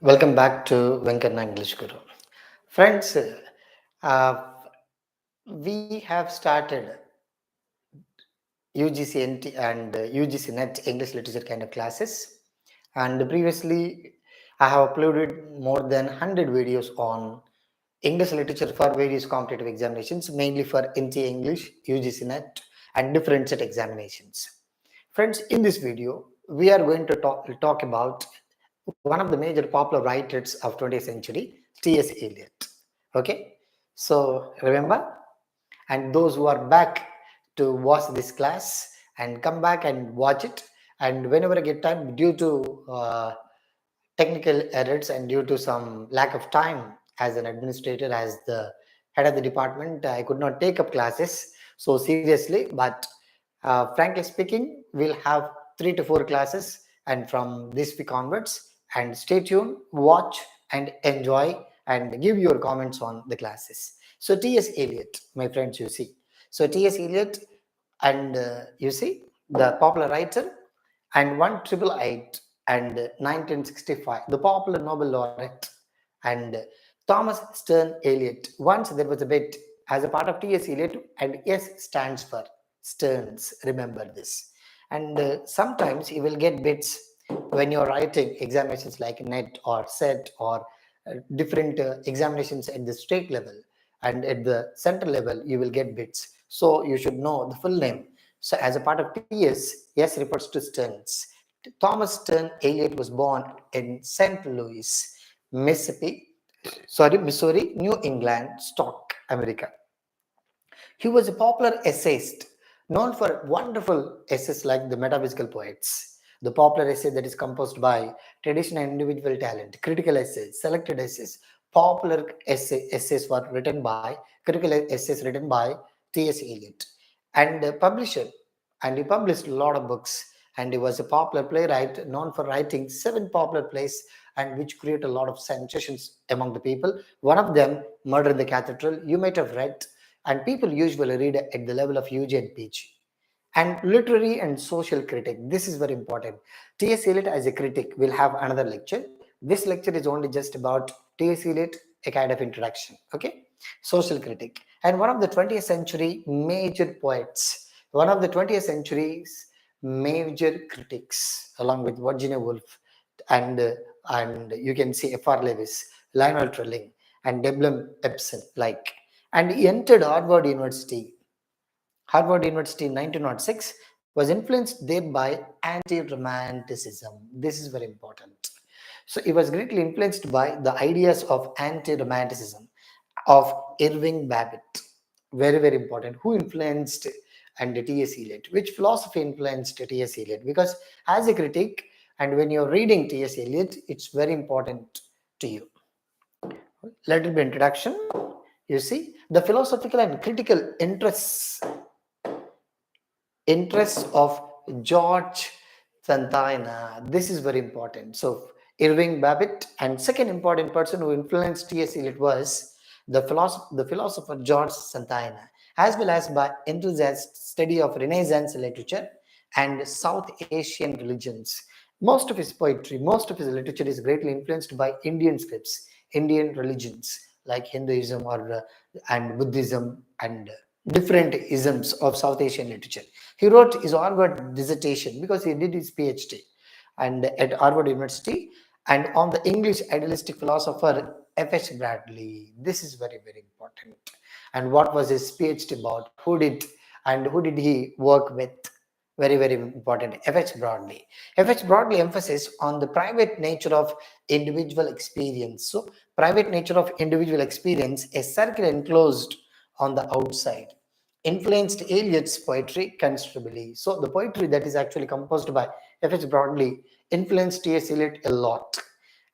Welcome back to VENKANNA ENGLISHGURU. Friends, uh, we have started UGC-NT and UGC-NET English literature kind of classes. And previously, I have uploaded more than 100 videos on English literature for various competitive examinations, mainly for NT English, UGC-NET, and different set examinations. Friends, in this video, we are going to talk about one of the major popular writers of 20th century, T.S. Eliot. Okay, so remember, and those who are back to watch this class and come back and watch it, and whenever I get time, due to technical errors and due to some lack of time as an administrator, as the head of the department, I could not take up classes so seriously. But frankly speaking, we'll have 3 to 4 classes, and from this week onwards. And stay tuned, watch and enjoy, and give your comments on the classes. So T.S. Eliot, my friends, you see. So T.S. Eliot, and you see the popular writer, and 1888 and 1965, the popular Nobel laureate, and Thomas Stern Eliot. Once there was a bit as a part of T.S. Eliot, and S stands for Stearns. Remember this. And sometimes you will get bits when you're writing examinations like NET or SET or different examinations at the state level, and at the central level you will get bits. So you should know the full name. So as a part of TS, S refers to Stearns. Thomas Stern Eliot was born in St. Louis, Missouri, New England, Stock, America. He was a popular essayist, known for wonderful essays like the Metaphysical Poets, the popular essay that is composed by traditional and individual talent, critical essays, selected essays, popular essays were written by, critical essays written by T.S. Eliot, and a publisher, and he published a lot of books, and he was a popular playwright known for writing 7 popular plays, and which create a lot of sensations among the people. One of them, Murder in the Cathedral, you might have read, and people usually read at the level of UG and PG. And literary and social critic, this is very important. T.S. Eliot as a critic will have another lecture. This lecture is only just about T.S. Eliot, a kind of introduction. Okay, social critic, and one of the 20th century major poets, one of the 20th century's major critics, along with Virginia Woolf, and you can see F.R. Lewis, Lionel Trilling, and Deblum Epson, like. And he entered Harvard University in 1906, was influenced there by anti-romanticism. This is very important. So he was greatly influenced by the ideas of anti-romanticism of Irving Babbitt. Very, very important. Who influenced and T.S. Eliot? Which philosophy influenced T.S. Eliot? Because as a critic, and when you're reading T.S. Eliot, it's very important to you. Let it be introduction. You see, the philosophical and critical interests of George Santayana. This is very important. So Irving Babbitt, and second important person who influenced T.S. Eliot was the philosopher George Santayana, as well as by enthusiast study of Renaissance literature and South Asian religions. Most of his poetry, most of his literature is greatly influenced by Indian scripts, Indian religions like Hinduism or and Buddhism, and different isms of South Asian literature. He wrote his Harvard dissertation because he did his PhD and at Harvard University, and on the English idealistic philosopher F.H. Bradley. This is very, very important. And what was his PhD about? Who did he work with? Very, very important. F.H. Bradley. F.H. Bradley emphasis on the private nature of individual experience. So, private nature of individual experience, a circle enclosed on the outside, influenced Eliot's poetry considerably. So, the poetry that is actually composed by F.H. Bradley influenced T.S. Eliot a lot.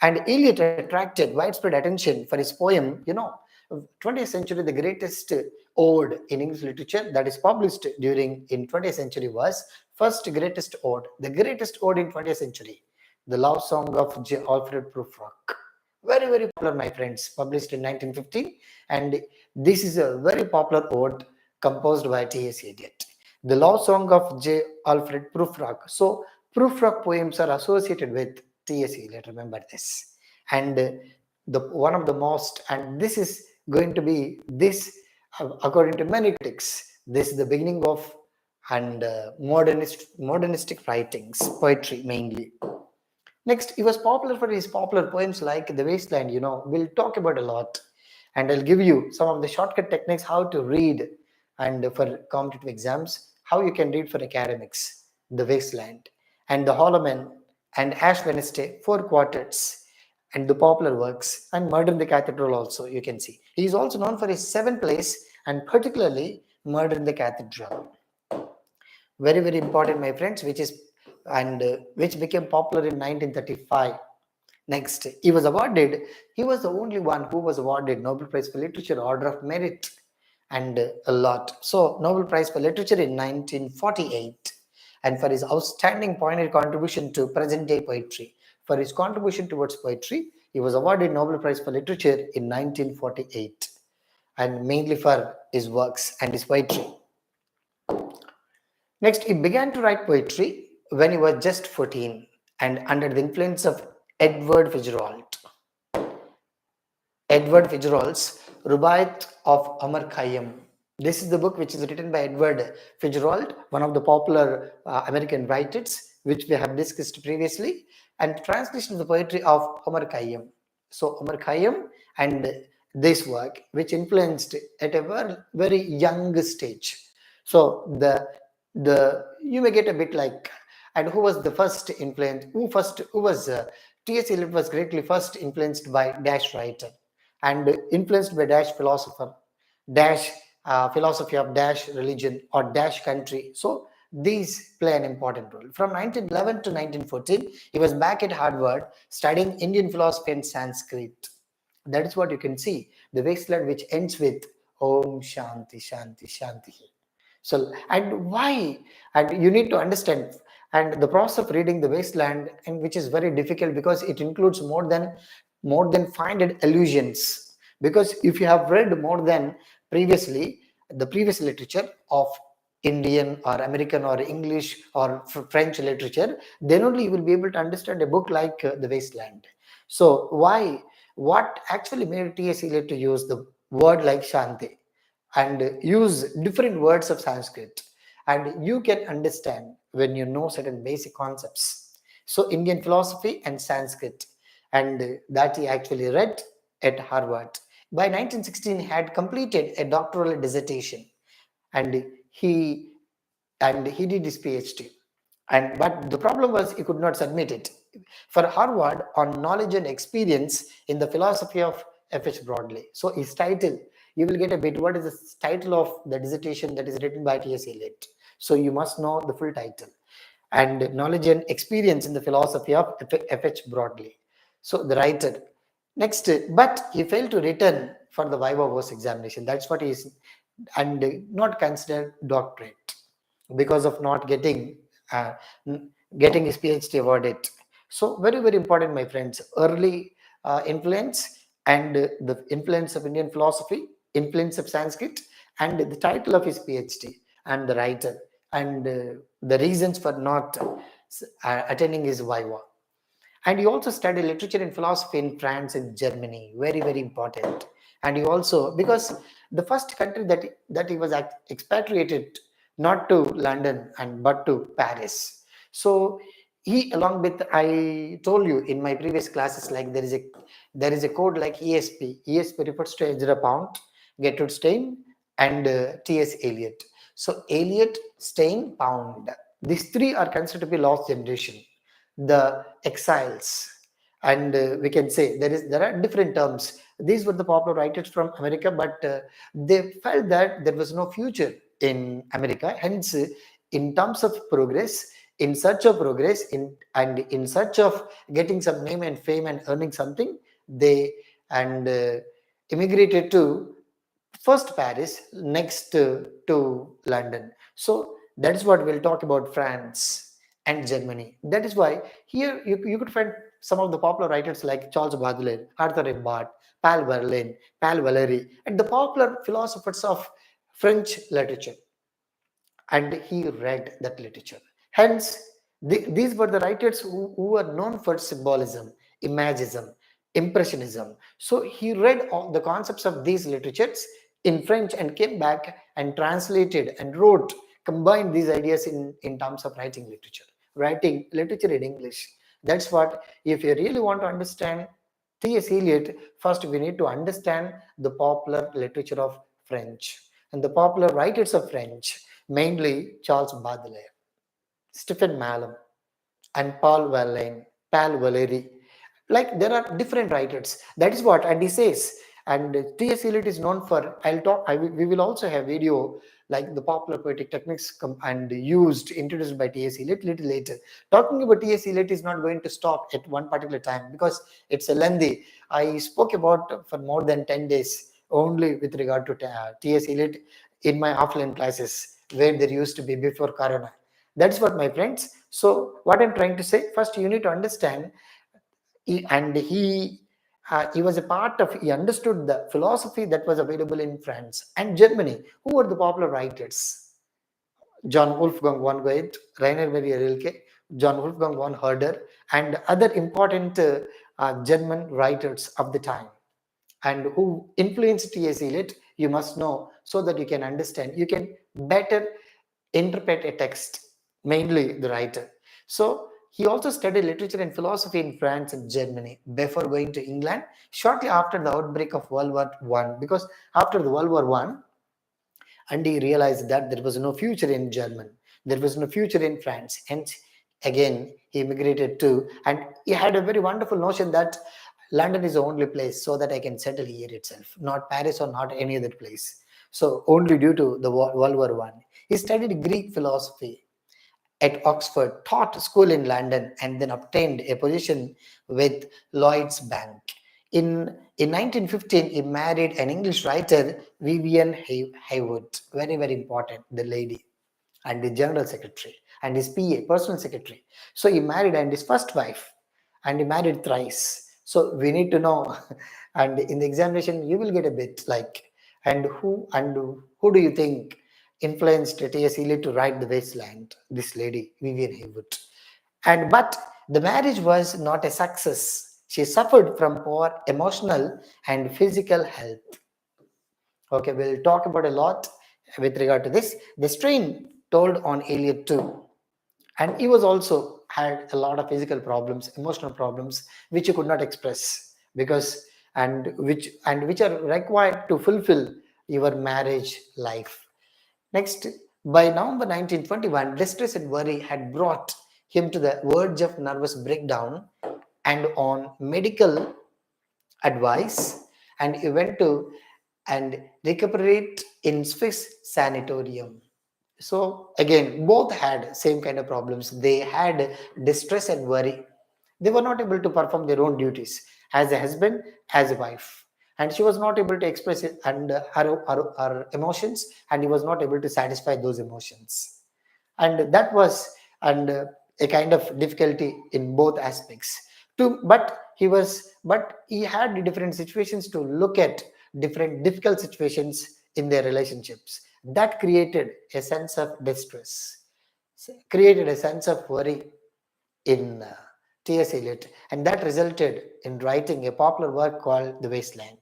And Eliot attracted widespread attention for his poem, 20th century, the greatest ode in English literature that is published during in 20th century was first greatest ode, the greatest ode in 20th century, the love song of J. Alfred Prufrock. Very, very popular, my friends, published in 1915. And this is a very popular ode composed by T.S. Eliot. The love song of J. Alfred Prufrock. So, Prufrock poems are associated with T.S. Eliot, remember this. and the one of the most, and this is going to be this, according to many critics, this is the beginning of and modernistic writings, poetry mainly. Next, he was popular for his popular poems like The Wasteland. We'll talk about a lot, and I'll give you some of the shortcut techniques how to read and for competitive exams, how you can read for academics. The Wasteland and The Hollow Man and Ash Wednesday, four quartets, and the popular works, and Murder in the Cathedral also you can see. He is also known for his seven plays, and particularly Murder in the Cathedral. Very, very important, my friends, which became popular in 1935. Next, he was the only one who was awarded Nobel Prize for Literature, Order of Merit, and a lot. So, Nobel Prize for Literature in 1948, and for his outstanding pioneer contribution to present-day poetry. For his contribution towards poetry, he was awarded Nobel Prize for Literature in 1948, and mainly for his works and his poetry. Next, he began to write poetry when he was just 14 and under the influence of Edward Fitzgerald. Edward Fitzgerald's Rubaiyat of Amar Khayyam. This is the book which is written by Edward Fitzgerald, one of the popular American writers, which we have discussed previously, and translation of the poetry of Omar Khayyam. So Omar Khayyam and this work, which influenced at a very, very young stage. So the you may get a bit like, and who was the first influence? Who was T.S. Eliot was greatly first influenced by dash writer and influenced by dash philosopher, dash philosophy of dash religion or dash country. So these play an important role. From 1911 to 1914, he was back at Harvard studying Indian philosophy and Sanskrit. That is what you can see. The Wasteland, which ends with Om Shanti Shanti Shanti. So, and why? And you need to understand. And the process of reading The Wasteland, and which is very difficult because it includes more than 500 allusions. Because if you have read more than previously the previous literature of Indian or American or English or French literature, then only you will be able to understand a book like The Wasteland. So why? What actually made T.S. Eliot to use the word like Shanti and use different words of Sanskrit? And you can understand when you know certain basic concepts. So Indian philosophy and Sanskrit, and that he actually read at Harvard. By 1916, he had completed a doctoral dissertation, and he did his PhD. But the problem was he could not submit it for Harvard on knowledge and experience in the philosophy of F.H. Broadley. So his title, you will get a bit. What is the title of the dissertation that is written by T.S. Eliot? So you must know the full title. And knowledge and experience in the philosophy of F.H. Broadley. So the writer. Next, but he failed to return for the Viva Voce examination. That's what he is, and not considered doctorate because of not getting his PhD awarded. So very, very important, my friends. Early influence and the influence of Indian philosophy, influence of Sanskrit, and the title of his PhD and the writer and the reasons for not attending his Viva. And he also studied literature and philosophy in France and Germany. Very, very important. And he also, because the first country that he was expatriated, not to London but to Paris. So he, along with, I told you in my previous classes, like there is a code like ESP. ESP refers to Ezra Pound, Gertrude Stein, and T.S. Eliot. So Eliot, Stein, Pound. These three are considered to be lost generation, the exiles, and we can say there are different terms. These were the popular writers from America, but they felt that there was no future in America. Hence, in terms of progress, in search of progress, in search of getting some name and fame and earning something, they immigrated to first Paris, next to London. So that is what we'll talk about, France and Germany. That is why here you could find some of the popular writers like Charles Baudelaire, Arthur Rimbaud, Paul Valéry, and the popular philosophers of French literature. And he read that literature. Hence, these were the writers who were known for symbolism, imagism, Impressionism. So he read all the concepts of these literatures in French and came back and translated and wrote, combined these ideas in terms of writing literature in English. That's what, if you really want to understand T.S. Eliot, first we need to understand the popular literature of French and the popular writers of French, mainly Charles Baudelaire, Stephen Malum, and Paul Valéry. Like there are different writers. That is what, and he says, and T.S. Eliot is known for. We will also have video like the popular poetic techniques and used introduced by T.S. Eliot little later. Talking about T.S. Eliot is not going to stop at one particular time because it's a lengthy. I spoke about for more than 10 days only with regard to T.S. Eliot in my offline classes where there used to be before Corona. That's what, my friends. So what I'm trying to say, first you need to understand, he was a part of, he understood the philosophy that was available in France and Germany. Who were the popular writers? John Wolfgang von Goethe, Rainer Maria Rilke, John Wolfgang von Herder, and other important German writers of the time, and who influenced T.S. Eliot, you must know, so that you can understand, you can better interpret a text, mainly the writer. So he also studied literature and philosophy in France and Germany before going to England shortly after the outbreak of World War One. Because after the World War One, and he realized that there was no future in German, there was no future in France, and again he immigrated to, and he had a very wonderful notion that London is the only place so that I can settle here itself, not Paris or not any other place. So only due to the World War One, he studied Greek philosophy at Oxford, taught school in London, and then obtained a position with Lloyd's Bank. In 1915, he married an English writer, Vivian Haywood, very, very important, the lady, and the general secretary, and his PA, personal secretary. So he married, and his first wife, and he married thrice. So we need to know, and in the examination, you will get a bit like, and who do you think influenced T.S. Eliot to write The Wasteland? This lady, Vivian Haywood. But the marriage was not a success. She suffered from poor emotional and physical health. Okay, we'll talk about a lot with regard to this. The strain told on Eliot too, and he was also had a lot of physical problems, emotional problems, which he could not express because and which are required to fulfill your marriage life. Next, by November 1921, distress and worry had brought him to the verge of nervous breakdown, and on medical advice, and he went to and recuperate in Swiss sanatorium. So again, both had same kind of problems. They had distress and worry. They were not able to perform their own duties as a husband, as a wife, and she was not able to express it and her emotions, and he was not able to satisfy those emotions, and that was and a kind of difficulty in both aspects. But he had different situations to look at, different difficult situations in their relationships that created a sense of distress, created a sense of worry in T.S. Eliot, and that resulted in writing a popular work called The Wasteland.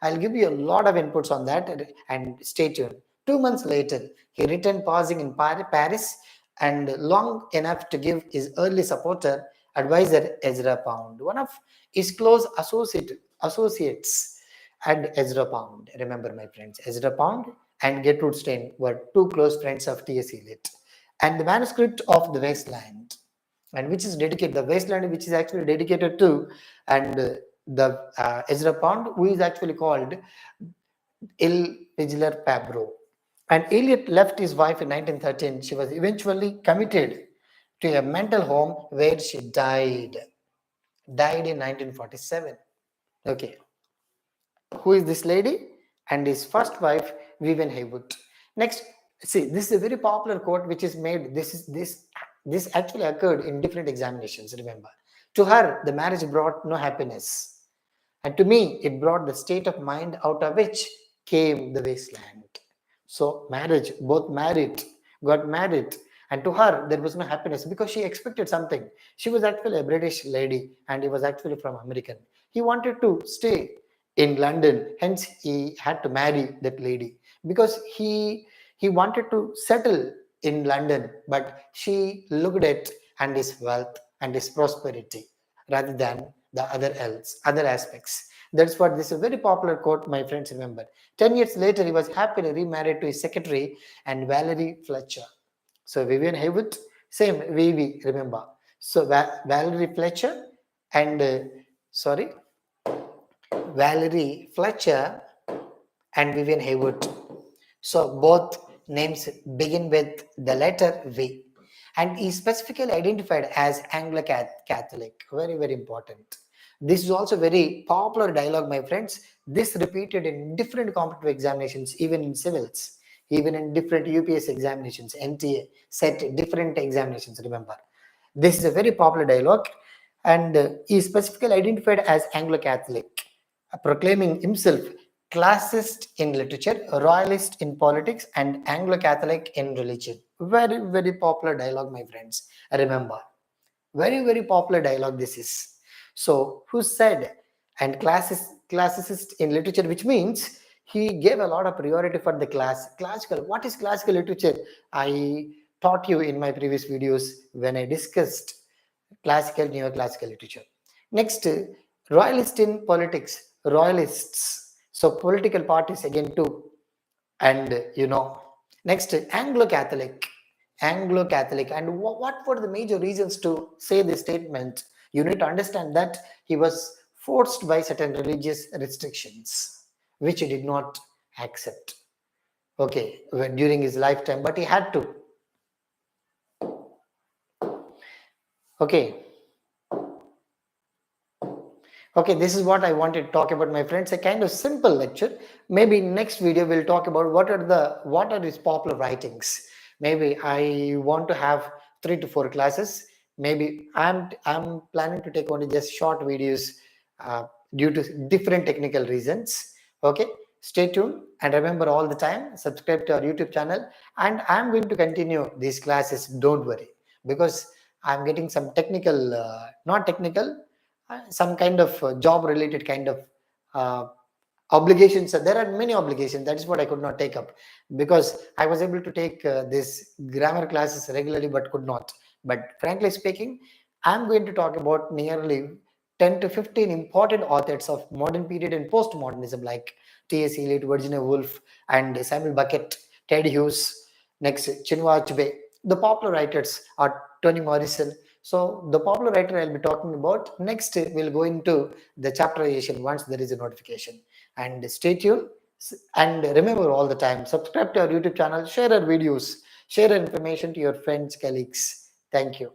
I'll give you a lot of inputs on that, and stay tuned. 2 months later, he returned, pausing in Paris, and long enough to give his early supporter, advisor Ezra Pound, one of his close associates, and Ezra Pound. Remember, my friends, Ezra Pound and Gertrude Stein were two close friends of T.S. Eliot. And the manuscript of The Wasteland, and which is dedicated, the Wasteland, which is actually dedicated to, and the Ezra Pound, who is actually called Il Vigilar Pabro. And Eliot left his wife in 1913. She was eventually committed to a mental home where she died in 1947. Okay. Who is this lady? And his first wife, Vivian Haywood. Next, see, this is a very popular quote which is made. This actually occurred in different examinations, remember. To her, the marriage brought no happiness. And to me, it brought the state of mind out of which came the wasteland. So marriage, got married. And to her, there was no happiness because she expected something. She was actually a British lady and he was actually from American. He wanted to stay in London, hence he had to marry that lady because he wanted to settle in London, but she looked at and his wealth and his prosperity rather than the other aspects. That's what this is a very popular quote, my friends. Remember, 10 years later, he was happily remarried to his secretary and Valerie Fletcher. So Vivian Haywood, same Vivi, remember. So Valerie Fletcher and Valerie Fletcher and Vivian Haywood. So both names begin with the letter V, and is specifically identified as Anglo-Catholic. Very, very important. This is also very popular dialogue, my friends. This repeated in different competitive examinations, even in civils, even in different UPS examinations, NTA, set different examinations, remember. This is a very popular dialogue, and is specifically identified as Anglo-Catholic, proclaiming himself classist in literature, royalist in politics, and Anglo-Catholic in religion. Very, very popular dialogue, my friends. Remember, very, very popular dialogue this is. So, who said, and classicist in literature, which means he gave a lot of priority for the classical. What is classical literature? I taught you in my previous videos when I discussed classical, neoclassical literature. Next, royalist in politics, royalists. So political parties again too. And next, Anglo-Catholic. Anglo-Catholic. And what were the major reasons to say this statement? You need to understand that he was forced by certain religious restrictions, which he did not accept. Okay, during his lifetime, but he had to. Okay. Okay, this is what I wanted to talk about, my friends. A kind of simple lecture. Maybe next video we'll talk about what are his popular writings. Maybe I want to have 3 to 4 classes. Maybe I'm planning to take only just short videos due to different technical reasons. Okay, stay tuned and remember all the time, subscribe to our YouTube channel, and I'm going to continue these classes. Don't worry, because I'm getting some technical, not technical, some kind of job related kind of uh, obligations. There are many obligations. That is what I could not take up, because I was able to take this grammar classes regularly but could not. But frankly speaking, I'm going to talk about nearly 10 to 15 important authors of modern period and postmodernism, like T.S. Eliot, Virginia Woolf, and Samuel Beckett, Ted Hughes. Next, Chinua Achebe. The popular writers are Toni Morrison. So the popular writer I'll be talking about. Next, we'll go into the chapterization once there is a notification. And stay tuned. And remember all the time, subscribe to our YouTube channel, share our videos, share our information to your friends, colleagues. Thank you.